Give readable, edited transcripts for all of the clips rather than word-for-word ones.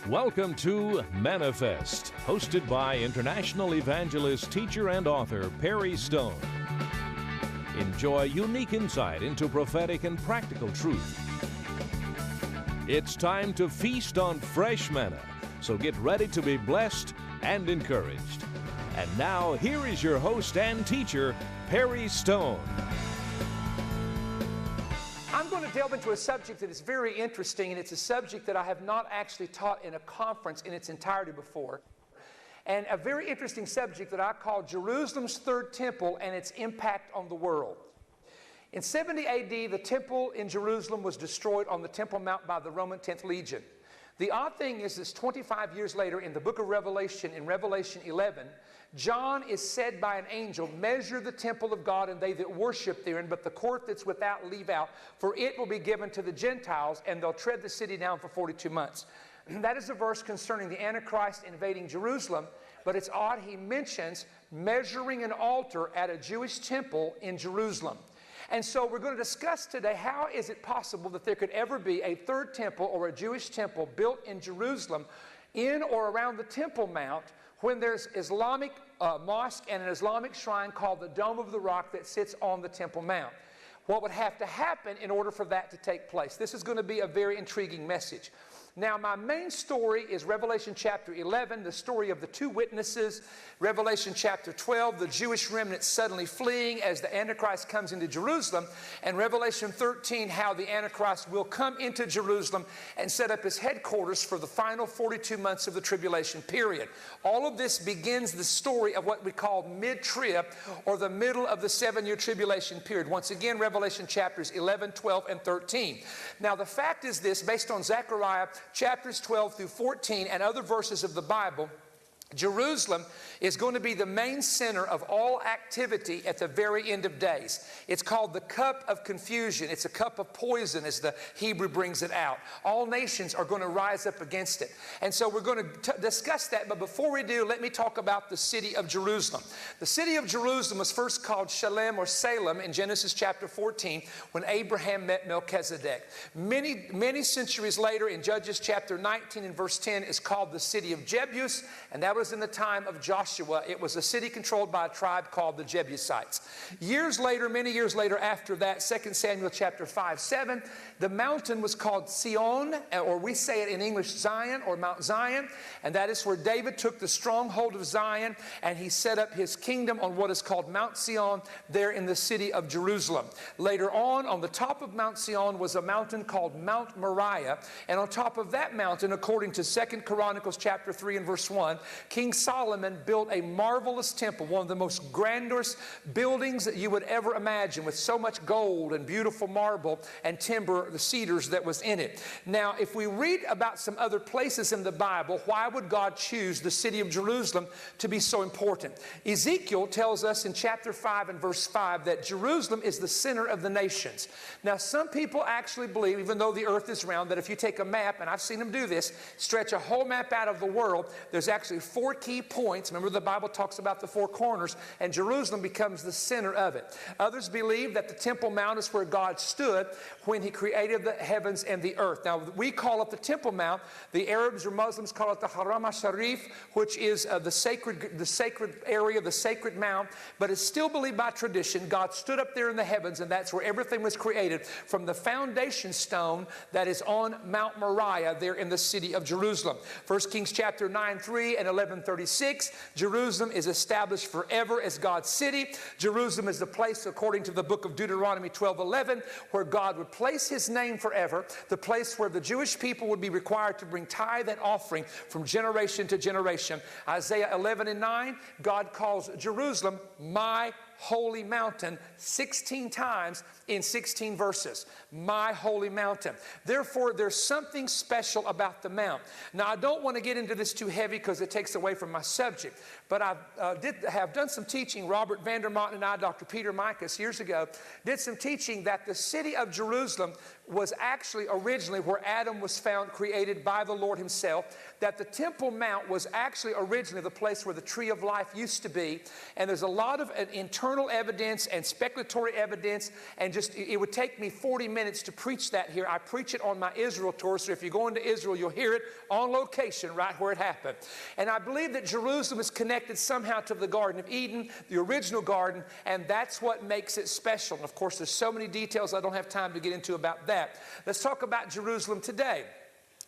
Welcome to Manifest, hosted by international evangelist, teacher, and author Perry Stone. Enjoy unique insight into prophetic and practical truth. It's time to feast on fresh manna, so get ready to be blessed and encouraged. And now, here is your host and teacher, Perry Stone. I'm going to delve into a subject that is very interesting, and it's a subject that I have not actually taught in a conference in its entirety before. And a very interesting subject that I call Jerusalem's Third Temple and its impact on the world. In 70 AD, the temple in Jerusalem was destroyed on the Temple Mount by the Roman 10th Legion. The odd thing is this 25 years later in the book of Revelation, in Revelation 11, John is said by an angel, measure the temple of God and they that worship therein, but the court that's without leave out, for it will be given to the Gentiles, and they'll tread the city down for 42 months. That is a verse concerning the Antichrist invading Jerusalem, but it's odd he mentions measuring an altar at a Jewish temple in Jerusalem. And so we're going to discuss today, how is it possible that there could ever be a third temple or a Jewish temple built in Jerusalem in or around the Temple Mount when there's Islamic mosque and an Islamic shrine called the Dome of the Rock that sits on the Temple Mount? What would have to happen in order for that to take place? This is going to be a very intriguing message. Now, my main story is Revelation chapter 11, the story of the two witnesses. Revelation chapter 12, the Jewish remnant suddenly fleeing as the Antichrist comes into Jerusalem. And Revelation 13, how the Antichrist will come into Jerusalem and set up his headquarters for the final 42 months of the tribulation period. All of this begins the story of what we call mid-trib, or the middle of the 7-year tribulation period. Once again, Revelation chapters 11, 12, and 13. Now, the fact is this, based on Zechariah chapters 12 through 14 and other verses of the Bible, Jerusalem is going to be the main center of all activity at the very end of days. It's called the cup of confusion. It's a cup of poison, as the Hebrew brings it out. All nations are going to rise up against it. And so we're going to discuss that. But before we do, let me talk about the city of Jerusalem. The city of Jerusalem was first called Shalem or Salem in Genesis chapter 14 when Abraham met Melchizedek. Many centuries later in Judges chapter 19 and verse 10 is called the city of Jebus, and that was in the time of Joshua. It was a city controlled by a tribe called the Jebusites. Many years later after that, 2 Samuel chapter 5, 7, the mountain was called Sion, or we say it in English Zion, or Mount Zion, and that is where David took the stronghold of Zion, and he set up his kingdom on what is called Mount Sion there in the city of Jerusalem. Later on the top of Mount Sion was a mountain called Mount Moriah, and on top of that mountain, according to 2 Chronicles chapter 3 and verse 1, King Solomon built a marvelous temple, one of the most grandest buildings that you would ever imagine, with so much gold and beautiful marble and timber, the cedars that was in it. Now, if we read about some other places in the Bible, why would God choose the city of Jerusalem to be so important? Ezekiel tells us in chapter 5 and verse 5 that Jerusalem is the center of the nations. Now, some people actually believe, even though the earth is round, that if you take a map, and I've seen them do this, stretch a whole map out of the world, there's actually 4 key points. Remember, the Bible talks about the 4 corners, and Jerusalem becomes the center of it. Others believe that the Temple Mount is where God stood when he created the heavens and the earth. Now, we call it the Temple Mount. The Arabs or Muslims call it the Haram al-Sharif, which is the sacred area, the sacred mount, but it's still believed by tradition God stood up there in the heavens, and that's where everything was created, from the foundation stone that is on Mount Moriah there in the city of Jerusalem. 1 Kings chapter 9:3 and 11:36, Jerusalem is established forever as God's city. Jerusalem is the place, according to the book of Deuteronomy 12:11, where God would place his name forever, the place where the Jewish people would be required to bring tithe and offering from generation to generation. Isaiah 11:9, God calls Jerusalem my holy mountain 16 times in 16 verses. My holy mountain. Therefore, there's something special about the mount. Now, I don't want to get into this too heavy because it takes away from my subject, but I have done some teaching. Robert Vandermont and I, Dr. Peter Micas, years ago, did some teaching that the city of Jerusalem was actually originally where Adam was found, created by the Lord himself, that the Temple Mount was actually originally the place where the tree of life used to be. And there's a lot of internal evidence and speculatory evidence, and just it would take me 40 minutes to preach that here. I preach it on my Israel tour, so if you go into Israel, you'll hear it on location right where it happened. And I believe that Jerusalem is connected somehow to the Garden of Eden, the original garden, and that's what makes it special. And of course, there's so many details I don't have time to get into about that. Let's talk about Jerusalem today.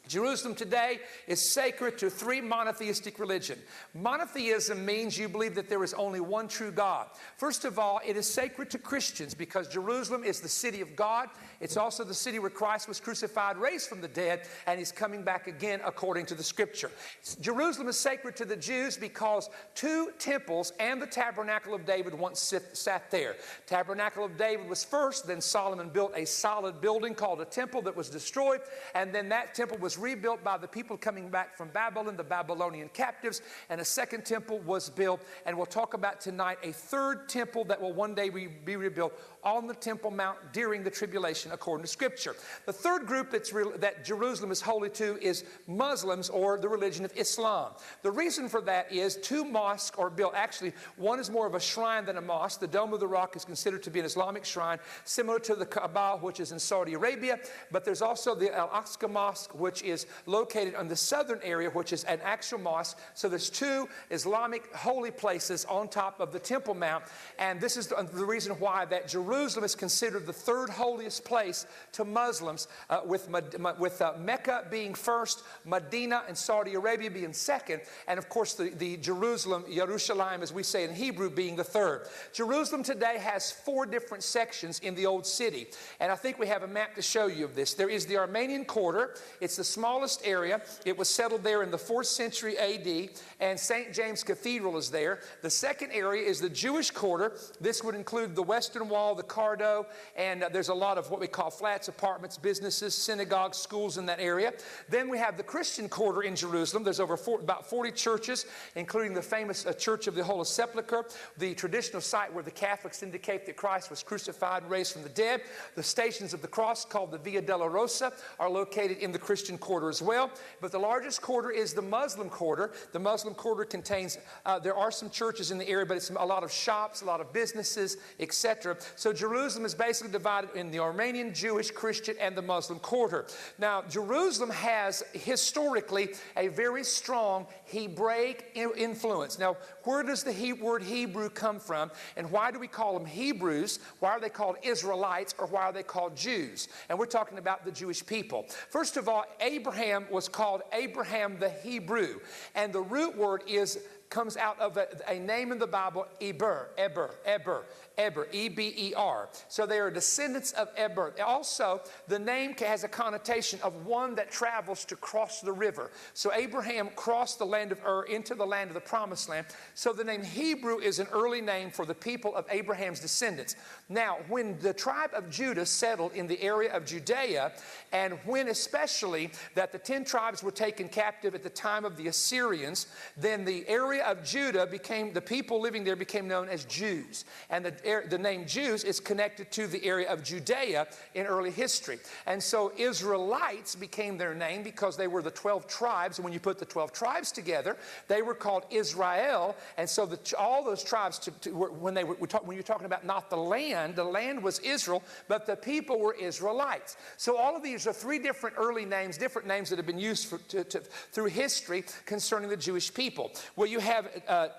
Jerusalem today is sacred to three monotheistic religions. Monotheism means you believe that there is only one true God. First of all, it is sacred to Christians because Jerusalem is the city of God. It's also the city where Christ was crucified, raised from the dead, and he's coming back again according to the scripture. Jerusalem is sacred to the Jews because two temples and the tabernacle of David once sat there. Tabernacle of David was first, then Solomon built a solid building called a temple that was destroyed, and then that temple was rebuilt by the people coming back from Babylon, the Babylonian captives, and a second temple was built. And we'll talk about tonight a third temple that will one day be rebuilt on the Temple Mount during the tribulation, according to Scripture. The third group that Jerusalem is holy to is Muslims, or the religion of Islam. The reason for that is two mosques are built. Actually, one is more of a shrine than a mosque. The Dome of the Rock is considered to be an Islamic shrine, similar to the Kaaba, which is in Saudi Arabia. But there's also the Al-Aqsa Mosque, which is located in the southern area, which is an actual mosque. So there's two Islamic holy places on top of the Temple Mount. And this is the reason why that Jerusalem is considered the third holiest place to Muslims, with Mecca being first, Medina and Saudi Arabia being second, and of course the Jerusalem, Yerushalayim as we say in Hebrew, being the third. Jerusalem today has four different sections in the old city, and I think we have a map to show you of this. There is the Armenian quarter. It's the smallest area. It was settled there in the 4th century AD, and St. James Cathedral is there. The second area is the Jewish quarter. This would include the Western Wall, the Cardo, and there's a lot of what we call flats, apartments, businesses, synagogues, schools in that area. Then we have the Christian quarter in Jerusalem. There's about 40 churches, including the famous Church of the Holy Sepulchre, the traditional site where the Catholics indicate that Christ was crucified and raised from the dead. The Stations of the Cross, called the Via Dolorosa, are located in the Christian quarter as well. But the largest quarter is the Muslim quarter. The Muslim quarter contains, there are some churches in the area, but it's a lot of shops, a lot of businesses, etc. So Jerusalem is basically divided in the Armenian, Jewish, Christian, and the Muslim quarter. Now, Jerusalem has historically a very strong Hebraic influence. Now, where does the word Hebrew come from, and why do we call them Hebrews? Why are they called Israelites, or why are they called Jews? And we're talking about the Jewish people. First of all, Abraham was called Abraham the Hebrew, and the root word comes out of a name in the Bible, Eber, E-B-E-R. So they are descendants of Eber. Also, the name has a connotation of one that travels to cross the river. So Abraham crossed the land of Ur into the land of the Promised Land. So the name Hebrew is an early name for the people of Abraham's descendants. Now, when the tribe of Judah settled in the area of Judea, and when especially that the 10 tribes were taken captive at the time of the Assyrians, then the area of Judah the people living there became known as Jews. And the name Jews is connected to the area of Judea in early history. And so Israelites became their name because they were the 12 tribes. And when you put the 12 tribes together, they were called Israel. And so all those tribes, when you're talking about not the land was Israel, but the people were Israelites. So all of these are three different early names, different names that have been used through history concerning the Jewish people. Well, you have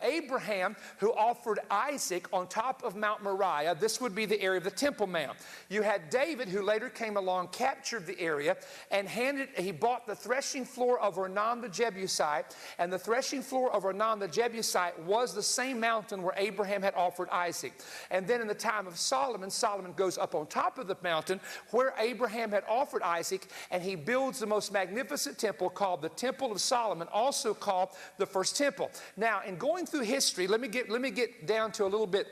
Abraham, who offered Isaac on top of Mount Moriah. This would be the area of the Temple Mount. You had David, who later came along, captured the area, and he bought the threshing floor of Ornan the Jebusite, and the threshing floor of Ornan the Jebusite was the same mountain where Abraham had offered Isaac. And then in the time of Solomon goes up on top of the mountain where Abraham had offered Isaac, and he builds the most magnificent temple called the Temple of Solomon, also called the First Temple. Now, in going through history, let me get down to a little bit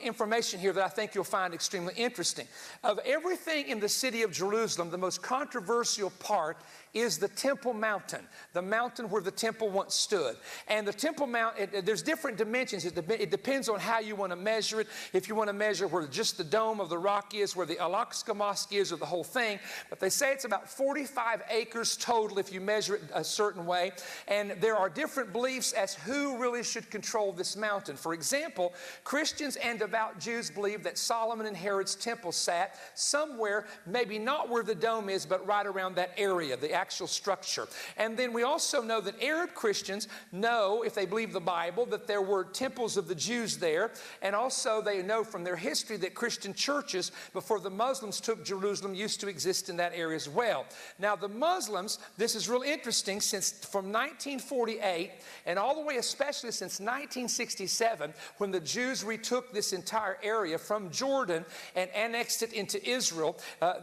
information here that I think you'll find extremely interesting. Of everything in the city of Jerusalem, the most controversial part is the Temple Mountain, the mountain where the temple once stood. And the Temple Mount, there's different dimensions. It depends on how you want to measure it. If you want to measure where just the dome of the rock is, where the Al-Aqsa Mosque is, or the whole thing. But they say it's about 45 acres total if you measure it a certain way. And there are different beliefs as who really should control this mountain. For example, Christians and devout Jews believe that Solomon and Herod's temple sat somewhere, maybe not where the dome is, but right around that area, the actual structure. And then we also know that Arab Christians know, if they believe the Bible, that there were temples of the Jews there. And also they know from their history that Christian churches, before the Muslims took Jerusalem, used to exist in that area as well. Now the Muslims, this is real interesting, since from 1948 and all the way especially since 1967, when the Jews retook this entire area from Jordan and annexed it into Israel,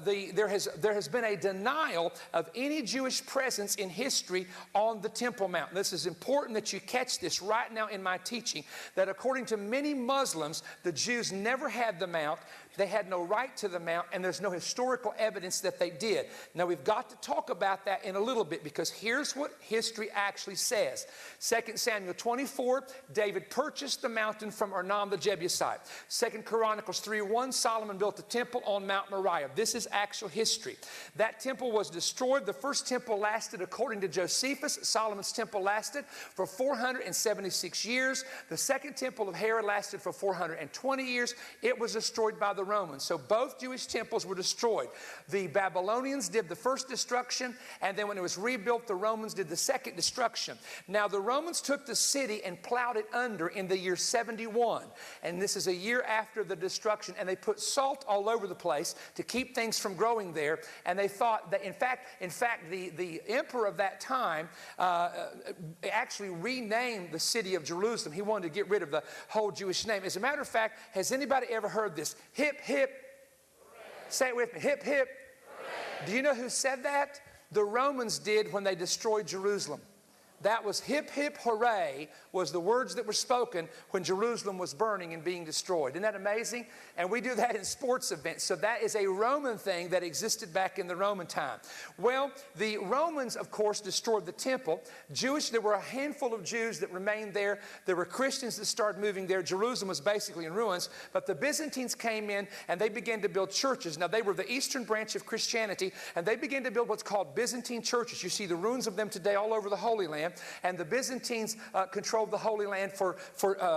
there has been a denial of any Jewish presence in history on the Temple Mount. This is important that you catch this right now in my teaching, that according to many Muslims, the Jews never had the Mount. They had no right to the Mount, and there's no historical evidence that they did. Now, we've got to talk about that in a little bit, because here's what history actually says. 2 Samuel 24, David purchased the mountain from Ornan the Jebusite. 2 Chronicles 3:1, Solomon built the temple on Mount Moriah. This is actual history. That temple was destroyed. The first temple lasted, according to Josephus, Solomon's temple lasted for 476 years. The second temple of Herod lasted for 420 years. It was destroyed by the Romans. So both Jewish temples were destroyed. The Babylonians did the first destruction, and then when it was rebuilt, the Romans did the second destruction. Now the Romans took the city and plowed it under in the year 71, and this is a year after the destruction, and they put salt all over the place to keep things from growing there. And they thought that in fact the emperor of that time actually renamed the city of Jerusalem. He wanted to get rid of the whole Jewish name. As a matter of fact, has anybody ever heard this? Hip, hip. Hooray. Say it with me. Hip, hip. Hooray. Do you know who said that? The Romans did when they destroyed Jerusalem. That was hip, hip, hooray, was the words that were spoken when Jerusalem was burning and being destroyed. Isn't that amazing? And we do that in sports events. So that is a Roman thing that existed back in the Roman time. Well, the Romans, of course, destroyed the temple. There were a handful of Jews that remained there. There were Christians that started moving there. Jerusalem was basically in ruins. But the Byzantines came in and they began to build churches. Now, they were the eastern branch of Christianity, and they began to build what's called Byzantine churches. You see the ruins of them today all over the Holy Land. And the Byzantines controlled the Holy Land for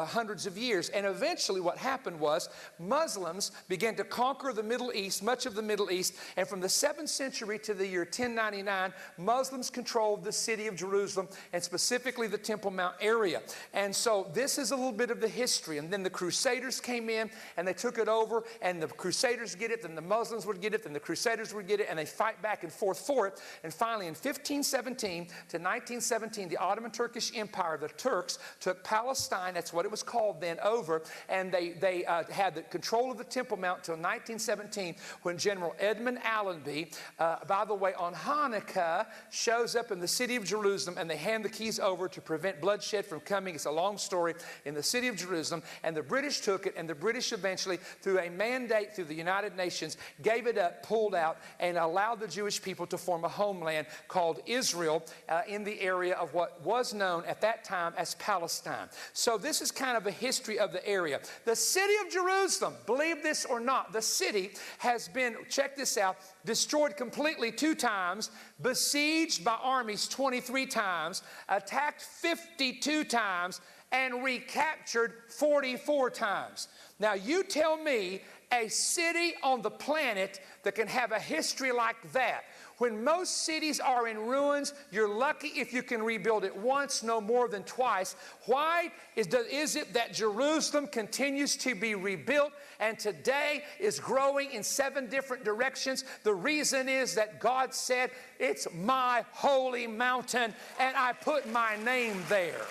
hundreds of years. And eventually what happened was Muslims began to conquer the Middle East, much of the Middle East. And from the 7th century to the year 1099, Muslims controlled the city of Jerusalem, and specifically the Temple Mount area. And so this is a little bit of the history. And then the Crusaders came in and they took it over, and the Crusaders get it, then the Muslims would get it, then the Crusaders would get it, and they fight back and forth for it. And finally in 1517 to 1917, the Ottoman Turkish Empire, the Turks, took Palestine, that's what it was called then, over, and they had the control of the Temple Mount until 1917, when General Edmund Allenby, by the way, on Hanukkah, shows up in the city of Jerusalem, and they hand the keys over to prevent bloodshed from coming. It's a long story, in the city of Jerusalem, and the British took it, and the British eventually, through a mandate through the United Nations, gave it up, pulled out, and allowed the Jewish people to form a homeland called Israel in the area of what was known at that time as Palestine. So this is kind of a history of the area. The city of Jerusalem, believe this or not, the city has been, check this out, destroyed completely 2 times, besieged by armies 23 times, attacked 52 times, and recaptured 44 times. Now you tell me a city on the planet that can have a history like that. When most cities are in ruins, you're lucky if you can rebuild it once, no more than twice. Why is it that Jerusalem continues to be rebuilt and today is growing in 7 different directions? The reason is that God said, it's my holy mountain and I put my name there.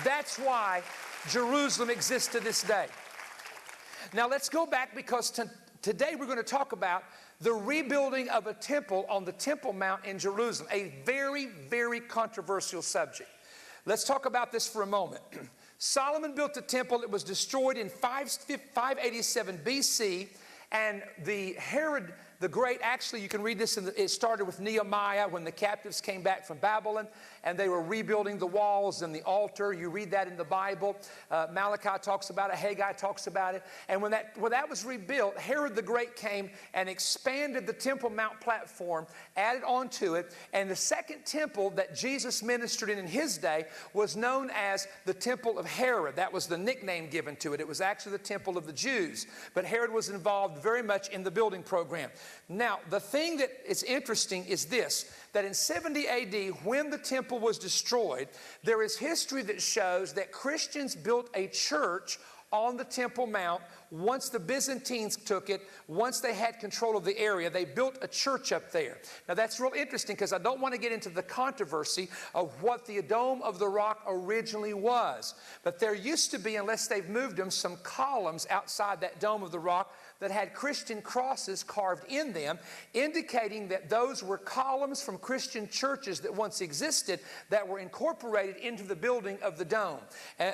That's why Jerusalem exists to this day. Now let's go back, because today we're going to talk about the rebuilding of a temple on the Temple Mount in Jerusalem, a very, very controversial subject. Let's talk about this for a moment. Solomon built the temple. It was destroyed in 587 BC, and Herod the Great, actually you can read this, it started with Nehemiah when the captives came back from Babylon and they were rebuilding the walls and the altar. You read that in the Bible. Malachi talks about it, Haggai talks about it. And when that was rebuilt, Herod the Great came and expanded the Temple Mount platform, added onto it, and the second temple that Jesus ministered in his day was known as the Temple of Herod. That was the nickname given to it. It was actually the Temple of the Jews, but Herod was involved very much in the building program. Now, the thing that is interesting is this, that in 70 AD, when the temple was destroyed, there is history that shows that Christians built a church on the Temple Mount. Once the Byzantines took it, once they had control of the area, they built a church up there. Now that's real interesting because I don't want to get into the controversy of what the Dome of the Rock originally was. But there used to be, unless they've moved them, some columns outside that Dome of the Rock that had Christian crosses carved in them, indicating that those were columns from Christian churches that once existed that were incorporated into the building of the dome.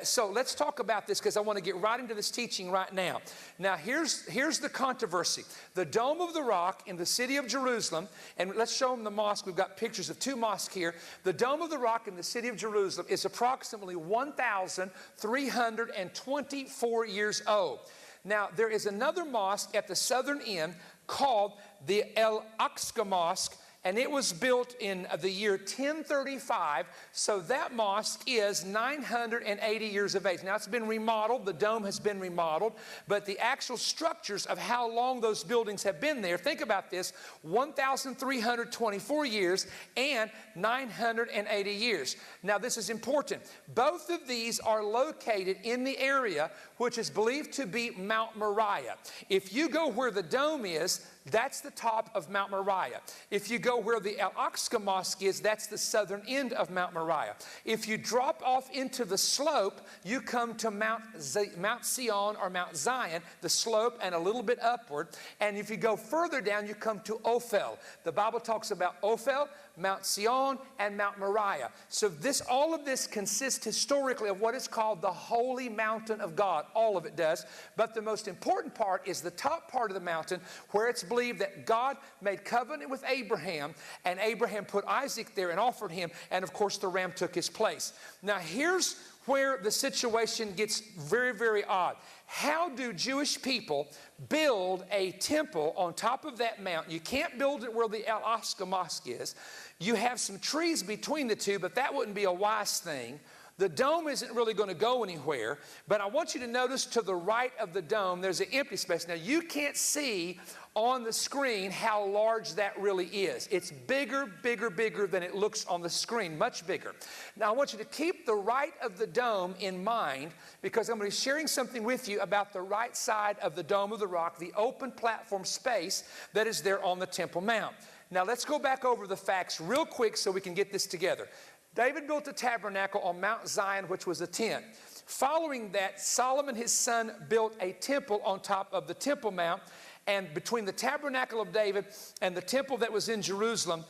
So let's talk about this because I want to get right into this teaching right now. Now here's the controversy. The Dome of the Rock in the city of Jerusalem, and let's show them the mosque. We've got pictures of two mosques here. The Dome of the Rock in the city of Jerusalem is approximately 1,324 years old. Now, there is another mosque at the southern end called the Al-Aqsa Mosque, and it was built in the year 1035, so that mosque is 980 years of age. Now, it's been remodeled, the dome has been remodeled, but the actual structures of how long those buildings have been there, think about this, 1,324 years and 980 years. Now, this is important. Both of these are located in the area which is believed to be Mount Moriah. If you go where the dome is, that's the top of Mount Moriah. If you go where the Al-Aqsa Mosque is, that's the southern end of Mount Moriah. If you drop off into the slope, you come to Mount Sion or Mount Zion, the slope and a little bit upward. And if you go further down, you come to Ophel. The Bible talks about Ophel, Mount Sion, and Mount Moriah. So all of this consists historically of what is called the Holy Mountain of God. All of it does. But the most important part is the top part of the mountain where it's believed that God made covenant with Abraham, and Abraham put Isaac there and offered him, and of course the ram took his place. Now here's where the situation gets very, very odd. How do Jewish people build a temple on top of that mountain? You can't build it where the Al-Aqsa Mosque is. You have some trees between the two, but that wouldn't be a wise thing. The dome isn't really going to go anywhere, but I want you to notice to the right of the dome, there's an empty space. Now, you can't see on the screen how large that really is. It's bigger, bigger, bigger than it looks on the screen, much bigger. Now, I want you to keep the right of the dome in mind because I'm going to be sharing something with you about the right side of the Dome of the Rock, the open platform space that is there on the Temple Mount. Now, let's go back over the facts real quick so we can get this together. David built a tabernacle on Mount Zion, which was a tent. Following that, Solomon, his son, built a temple on top of the Temple Mount. And between the tabernacle of David and the temple that was in Jerusalem,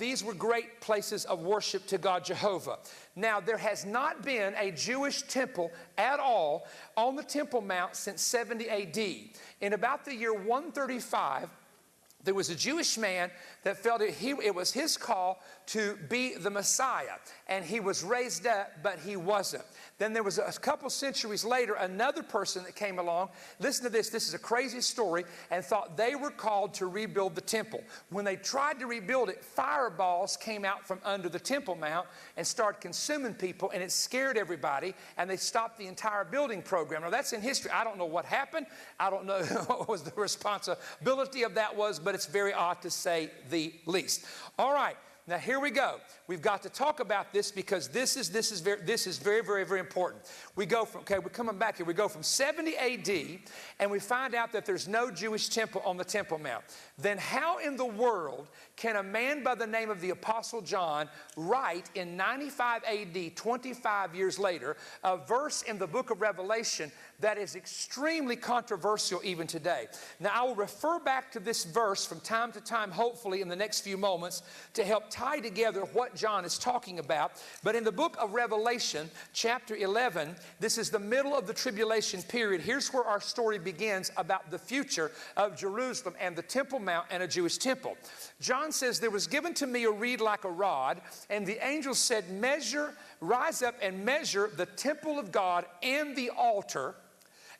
these were great places of worship to God Jehovah. Now, there has not been a Jewish temple at all on the Temple Mount since 70 AD. In about the year 135, there was a Jewish man that felt it was his call to be the Messiah. And he was raised up, but he wasn't. Then there was a couple centuries later, another person that came along. Listen to this. This is a crazy story. And thought they were called to rebuild the temple. When they tried to rebuild it, fireballs came out from under the Temple Mount and started consuming people. And it scared everybody. And they stopped the entire building program. Now, that's in history. I don't know what happened. I don't know what was the responsibility of that was. But it's very odd to say the least. All right. Now, here we go. We've got to talk about this because this is very, very, very important. We're coming back here. We go from 70 AD, and we find out that there's no Jewish temple on the Temple Mount. Then how in the world can a man by the name of the Apostle John write in 95 AD, 25 years later, a verse in the book of Revelation that is extremely controversial even today. Now, I will refer back to this verse from time to time, hopefully in the next few moments, to help tie together what John is talking about. But in the book of Revelation, chapter 11, this is the middle of the tribulation period. Here's where our story begins about the future of Jerusalem and the Temple Mount and a Jewish temple. John says, "There was given to me a reed like a rod, and the angel said, rise up and measure the temple of God and the altar,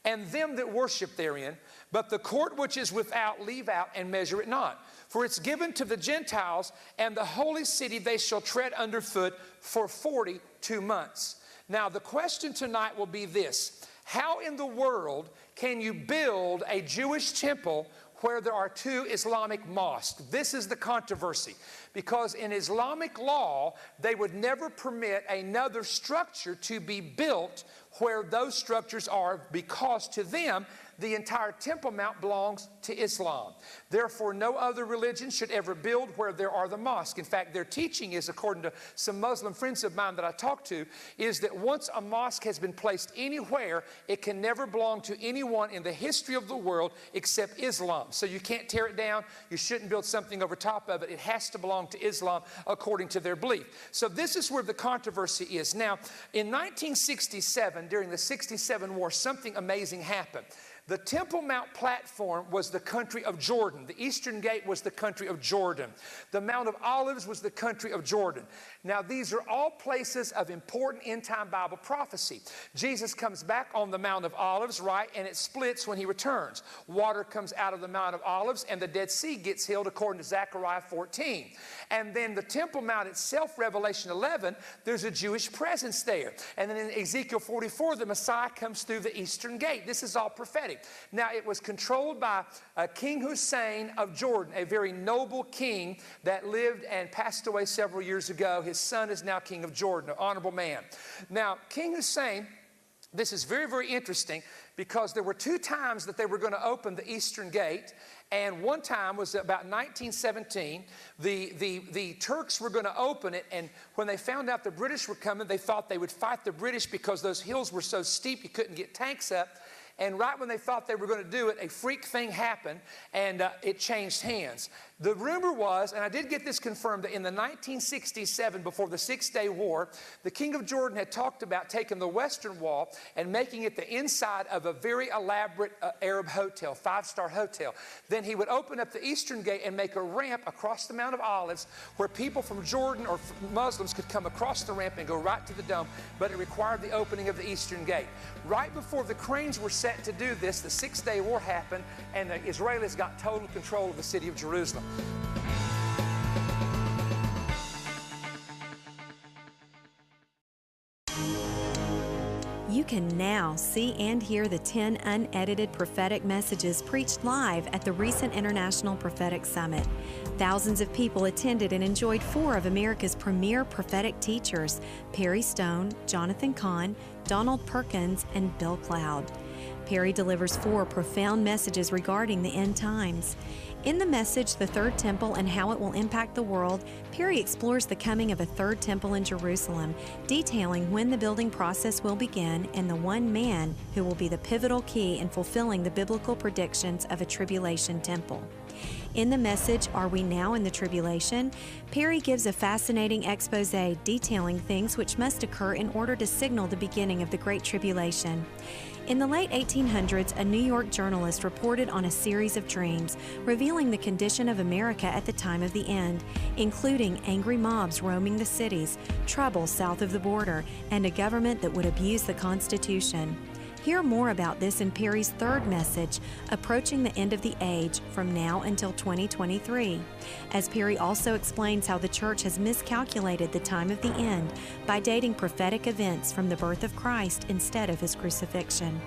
and them that worship therein, but the court which is without leave out and measure it not. For it's given to the Gentiles, and the holy city they shall tread underfoot for 42 months. Now the question tonight will be this: how in the world can you build a Jewish temple where there are two Islamic mosques? This is the controversy, because in Islamic law, they would never permit another structure to be built where those structures are, because to them, the entire Temple Mount belongs to Islam. Therefore, no other religion should ever build where there are the mosques. In fact, their teaching is, according to some Muslim friends of mine that I talked to, is that once a mosque has been placed anywhere, it can never belong to anyone in the history of the world except Islam. So you can't tear it down. You shouldn't build something over top of it. It has to belong to Islam according to their belief. So this is where the controversy is. Now, in 1967, during the 67 war, something amazing happened. The Temple Mount platform was the country of Jordan. The Eastern Gate was the country of Jordan. The Mount of Olives was the country of Jordan. Now, these are all places of important end-time Bible prophecy. Jesus comes back on the Mount of Olives, right, and it splits when he returns. Water comes out of the Mount of Olives, and the Dead Sea gets healed according to Zechariah 14. And then the Temple Mount itself, Revelation 11, there's a Jewish presence there. And then in Ezekiel 44, the Messiah comes through the Eastern Gate. This is all prophetic. Now, it was controlled by King Hussein of Jordan, a very noble king that lived and passed away several years ago. His son is now king of Jordan, an honorable man. Now, King Hussein, this is very, very interesting, because there were two times that they were going to open the Eastern Gate. And one time was about 1917. The Turks were going to open it, and when they found out the British were coming, they thought they would fight the British because those hills were so steep you couldn't get tanks up. And right when they thought they were going to do it, a freak thing happened, and it changed hands. The rumor was, and I did get this confirmed, that in the 1967, before the Six-Day War, the King of Jordan had talked about taking the Western Wall and making it the inside of a very elaborate Arab hotel, five-star hotel. Then he would open up the Eastern Gate and make a ramp across the Mount of Olives where people from Jordan or Muslims could come across the ramp and go right to the dome, but it required the opening of the Eastern Gate. Right before the cranes were set to do this, the Six-Day War happened, and the Israelis got total control of the city of Jerusalem. You can now see and hear the 10 unedited prophetic messages preached live at the recent International Prophetic Summit. Thousands of people attended and enjoyed 4 of America's premier prophetic teachers: Perry Stone, Jonathan Cahn, Donald Perkins, and Bill Cloud. Perry delivers 4 profound messages regarding the end times. In the message, The Third Temple and How It Will Impact the World, Perry explores the coming of a third temple in Jerusalem, detailing when the building process will begin and the one man who will be the pivotal key in fulfilling the biblical predictions of a tribulation temple. In the message, Are We Now in the Tribulation?, Perry gives a fascinating expose detailing things which must occur in order to signal the beginning of the Great Tribulation. In the late 1800s, a New York journalist reported on a series of dreams revealing the condition of America at the time of the end, including angry mobs roaming the cities, trouble south of the border, and a government that would abuse the Constitution. Hear more about this in Perry's third message, Approaching the End of the Age, from now until 2023, as Perry also explains how the church has miscalculated the time of the end by dating prophetic events from the birth of Christ instead of his crucifixion.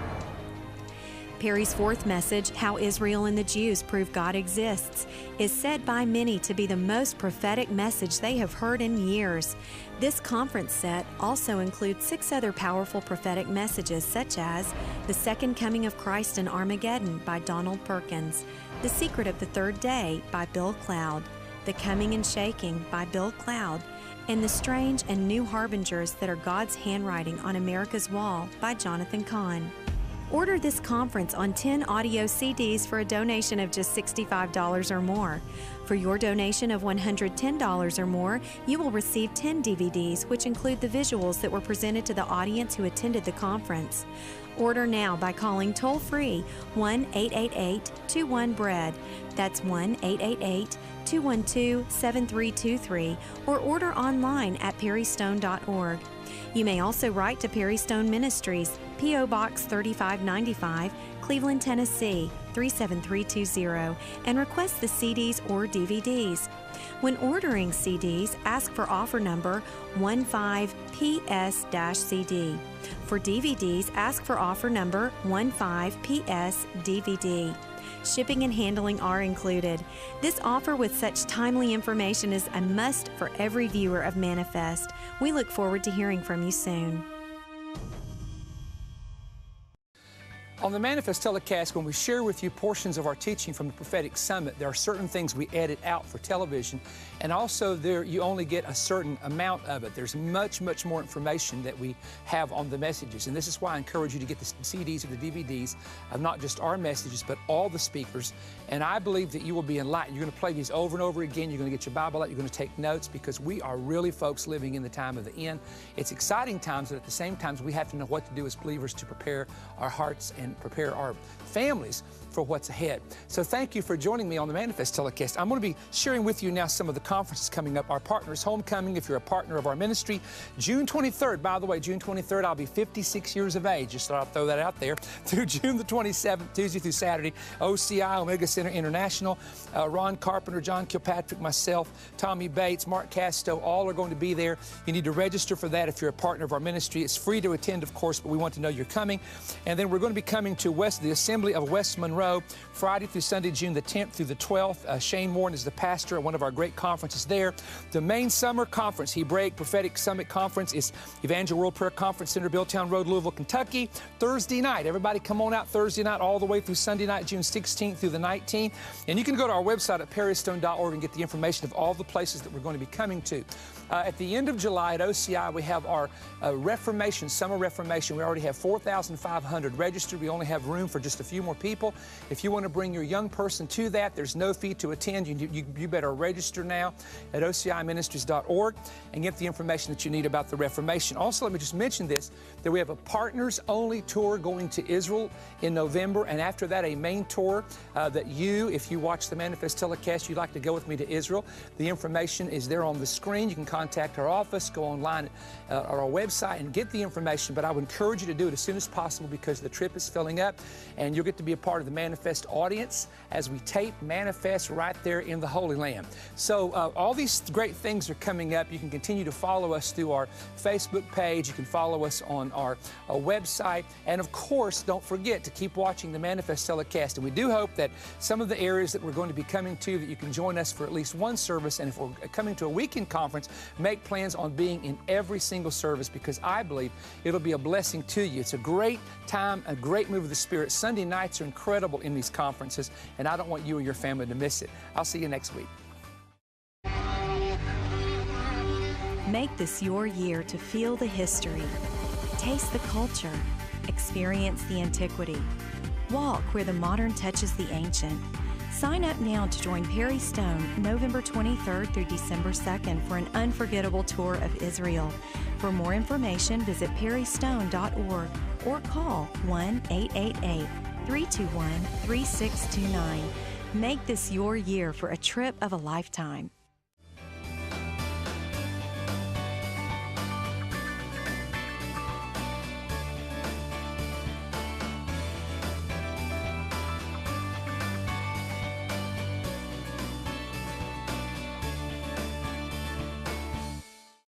Perry's fourth message, How Israel and the Jews Prove God Exists, is said by many to be the most prophetic message they have heard in years. This conference set also includes 6 other powerful prophetic messages, such as The Second Coming of Christ in Armageddon by Donald Perkins, The Secret of the Third Day by Bill Cloud, The Coming and Shaking by Bill Cloud, and The Strange and New Harbingers That Are God's Handwriting on America's Wall by Jonathan Cahn. Order this conference on 10 audio CDs for a donation of just $65 or more. For your donation of $110 or more, you will receive 10 DVDs, which include the visuals that were presented to the audience who attended the conference. Order now by calling toll-free 1-888-21-BREAD. That's 1-888-212-7323, or order online at perrystone.org. You may also write to Perry Stone Ministries, P.O. Box 3595, Cleveland, Tennessee 37320, and request the CDs or DVDs. When ordering CDs, ask for offer number 15PS-CD. For DVDs, ask for offer number 15PS-DVD. Shipping and handling are included. This offer with such timely information is a must for every viewer of Manifest. We look forward to hearing from you soon. On the Manifest telecast, when we share with you portions of our teaching from the Prophetic Summit, there are certain things we edit out for television, and also there you only get a certain amount of it. There's much, much more information that we have on the messages, and this is why I encourage you to get the CDs or the DVDs of not just our messages, but all the speakers, and I believe that you will be enlightened. You're going to play these over and over again. You're going to get your Bible out. You're going to take notes, because we are really, folks, living in the time of the end. It's exciting times, but at the same time, we have to know what to do as believers to prepare our hearts and prepare our families for what's ahead. So thank you for joining me on the Manifest telecast. I'm going to be sharing with you now some of the conferences coming up. Our Partners Homecoming, if you're a partner of our ministry, June 23rd. By the way, June 23rd, I'll be 56 years of age. Just thought I'd throw that out there. Through June the 27th, Tuesday through Saturday, OCI, Omega Center International, Ron Carpenter, John Kilpatrick, myself, Tommy Bates, Mark Casto, all are going to be there. You need to register for that if you're a partner of our ministry. It's free to attend, of course, but we want to know you're coming. And then we're going to be coming to the Assembly of West Monroe, Friday through Sunday, June the 10th through the 12th. Shane Warren is the pastor at one of our great conferences there. The main summer conference, Hebraic Prophetic Summit Conference, is Evangel World Prayer Conference Center, Billtown Road, Louisville, Kentucky, Thursday night. Everybody come on out Thursday night all the way through Sunday night, June 16th through the 19th. And you can go to our website at perrystone.org and get the information of all the places that we're going to be coming to. At the end of July at OCI, we have our Reformation, Summer Reformation. We already have 4,500 registered. We only have room for just a few more people. If you want to bring your young person to that, there's no fee to attend. You better register now at OCIministries.org and get the information that you need about the Reformation. Also, let me just mention this, that we have a partners-only tour going to Israel in November, and after that, a main tour that you, if you watch the Manifest telecast, you'd like to go with me to Israel. The information is there on the screen. You can contact our office, go online at our website and get the information, but I would encourage you to do it as soon as possible, because the trip is filling up and you'll get to be a part of the Manifest audience as we tape Manifest right there in the Holy Land. So all these great things are coming up. You can continue to follow us through our Facebook page. You can follow us on our website, and of course, don't forget to keep watching the Manifest telecast. And we do hope that some of the areas that we're going to be coming to, that you can join us for at least one service, and if we're coming to a weekend conference, make plans on being in every single service, because I believe it'll be a blessing to you. It's a great time, a great move of the Spirit. Sunday nights are incredible in these conferences, and I don't want you or your family to miss it. I'll see you next week. Make this your year to feel the history, taste the culture, experience the antiquity, walk where the modern touches the ancient. Sign up now to join Perry Stone November 23rd through December 2nd for an unforgettable tour of Israel. For more information, visit perrystone.org or call 1-888-321-3629. Make this your year for a trip of a lifetime.